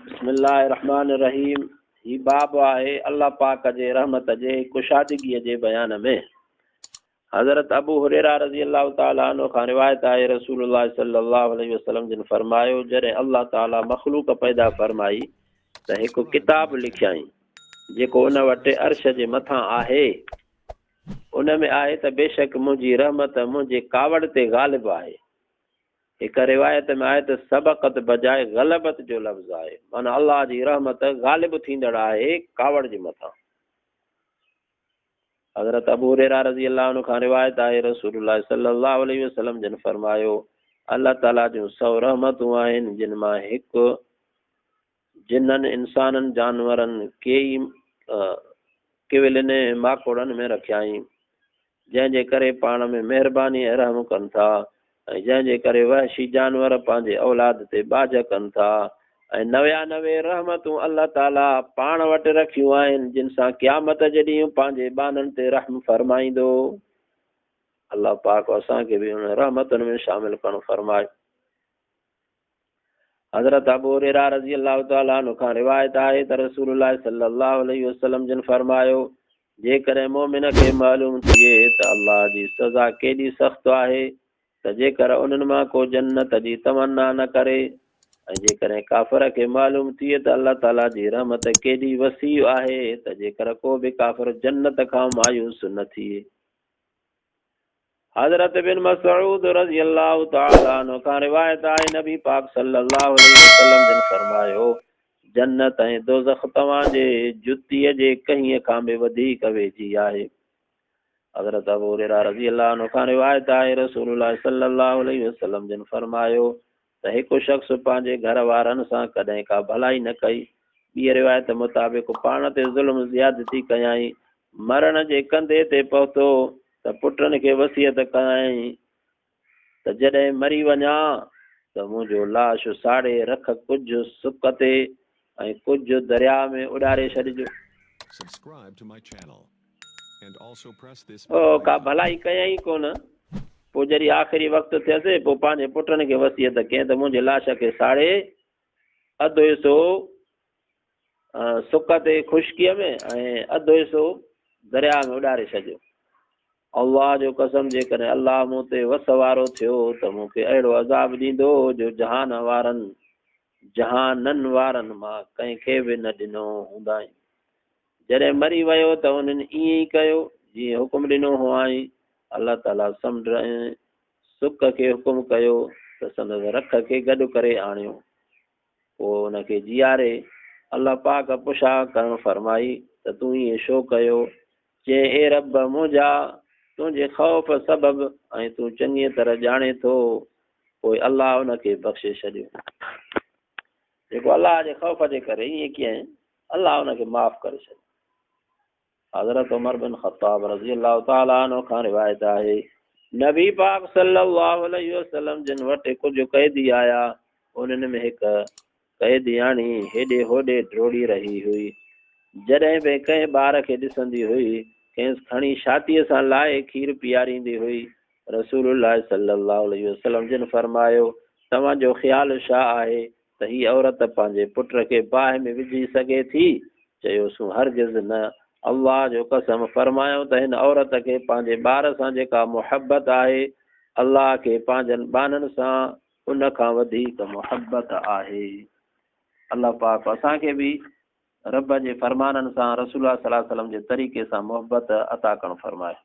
बिस्मिल्लाहिर्रहमानिर्रहीम। ही बाब आहे अल्लाह पाक जे रहमत जे कुशादगी जे बयान में। हज़रत अबू हुरैरा रज़ी अल्लाह ताला अन्हु खां रिवायत आहे, रसूलुल्लाह सल्लल्लाहु अलैहि वसल्लम जिन फरमायो, जॾहिं अल्लाह ताला मखलूक पैदा फरमाई त हिकु किताब लिखियाई जेको उन वटि अर्श जे मथां आहे। उन में आहे त बेशक मुंहिंजी रहमत मुंहिंजे कावड़ ते गालिब आहे। एक रिवायत में आहे त सबक़त बजाए ग़लबत जो लफ़्ज़ आहे, माना अल्लाह जी रहमत गालिब थींदड़ आहे कावड़ जे मथां। हज़रत अबू हुरैरा रज़ी अल्लाह अन्हु खां रिवायत आहे, रसूलुल्लाह सल्लल्लाहु अलैहि वसल्लम जिन फरमायो, अल्लाह ताला जूं 100 रहमतूं आहिनि, जिन मां हिकु जिन्ननि इंसाननि जानवरनि केविलनि माकोड़नि में रखियाई, जंहिंजे करे पाण में महिरबानी रहम कनि था, ऐं जंहिंजे करे वहशी जानवर पंहिंजे औलाद ते बाज कनि था। ऐं 99 रहमतूं अल्लाह ताला पाण वटि रखियूं आहिनि, जिन सां क़यामत जे ॾींहुं पंहिंजे बाननि ते रहम फरमाईंदो। अल्लाह पाक असांखे बि उन रहमतुनि में शामिल करणु फरमाए। हज़रत अबू हुरैरा रज़ी अल्लाह ताला अन्हु खां रिवायत आहे त रसूलुल्लाह सल्लल्लाहु अलैहि वसल्लम जिन फरमायो, जेकॾहिं मोमिन खे मालूम थिए त अल्लाह जी सज़ा केॾी सख़्तु आहे, त जेकर उन्हनि मां को जन्नत जी तमन्ना न करे, ऐं जेकॾहिं काफ़िर खे मालूम थिए त अल्लाह ताला जी रहमत केॾी वसी आहे, त जेकर को बि काफ़िर जन्नत खां मायूस न थिए। हज़रत बिन मसऊद रज़ी अल्लाह ताला अन्हु खां रिवायत आहे, नबी पाक सल्लल्लाहु अलैहि वसल्लम जिन फरमायो, जन्नत ऐं दोज़ख तव्हांजे जुतीअ जे कहीअ खां बि वधीक वेझी आहे। हज़रत अबू हुरैरा रज़ी अल्लाह अन्हु खां रिवायत आहे, रसूलुल्लाह सल्लल्लाहु अलैहि वसल्लम जिन फरमायो त हिकु शख़्स पंहिंजे घर वारनि सां कॾहिं का भलाई न कई। ॿी रिवायत मुताबिक़ पाण ते ज़ुल्म ज़्यादती कयाई, मरण जे कंधे ते पहुतो त पुटनि खे वसियत कयाई त जॾहिं मरी वञा त मुंहिंजो लाश साड़े रख, कुझु सुक ते ऐं कुझु दरिया में उॾारे छॾिजो। का भलाई कयई कोन, पोइ जॾहिं आख़िरी वक़्तु थियसि, पोइ पंहिंजे पुटनि खे वसियत कयईं त मुंहिंजे लाश खे साड़े अधु हिसो सुक ते ख़ुश्कीअ में ऐं अधु हिसो दरिया में उॾारे छॾियो। अल्लाह जो कसम, जेकॾहिं अल्लाह मूं ते वस वारो थियो त मूंखे अहिड़ो अज़ाब ॾींदो जो जहाननि वारनि मां कंहिंखे बि न ॾिनो हूंदा। जॾहिं मरी वियो त उन्हनि ईअं ई कयो जीअं हुकुम ॾिनो हुआई। अल्लाह ताला समुंड ऐं सुक खे हुकुम कयो त संदसि रख खे गॾु करे आणियो, पोइ हुनखे जीआरे अल्लाह पाक पुछा करणु फरमाई त तूं ईअं छो कयो? चए, ए रब मुंहिंजा तुंहिंजे ख़ौफ़ सबबु, ऐं तूं चङी तरह ॼाणे थो। पोइ अल्लाह हुनखे बख़्शे छॾियो। जेको अल्लाह जे ख़ौफ़ जे करे ईअं कीअं, अल्लाह हुनखे माफ़ करे छॾियो। हज़रत उमर बिन ख़त्ताब रज़ी अल्लाह ताला अन्हु खां रिवायत आहे, नबी पाक सल्लल्लाहु अलैहि वसल्लम जिन वटि कुझु कैदी आया, उन्हनि में हिकु कैदियाणी हेॾे होॾे डोड़ी रही हुई। जॾहिं बि कंहिं ॿार खे ॾिसंदी हुई, कंहिंसि खणी छातीअ सां लाहे खीर पीआरींदी हुई। रसूलुल्लाह सल्लल्लाहु अलैहि वसल्लम जिन फरमायो, तव्हांजो ख़्यालु छा आहे त हीअ औरत पंहिंजे पुट खे बाहि में विझी सघे थी? चयोसि, हरगिज़ न। अल्लाह जो कसम, फरमायो त हिन औरत खे पंहिंजे ॿार सां जेका मुहबत आहे, अल्लाह खे पंहिंजनि बाननि सां उन खां वधीक मुहबत आहे। अल्लाह पाक असांखे बि रब जे फरमाननि सां, रसूल सल्लल्लाहु अलैहि वसल्लम जे तरीक़े सां मुहबत अता करणु फरमाए।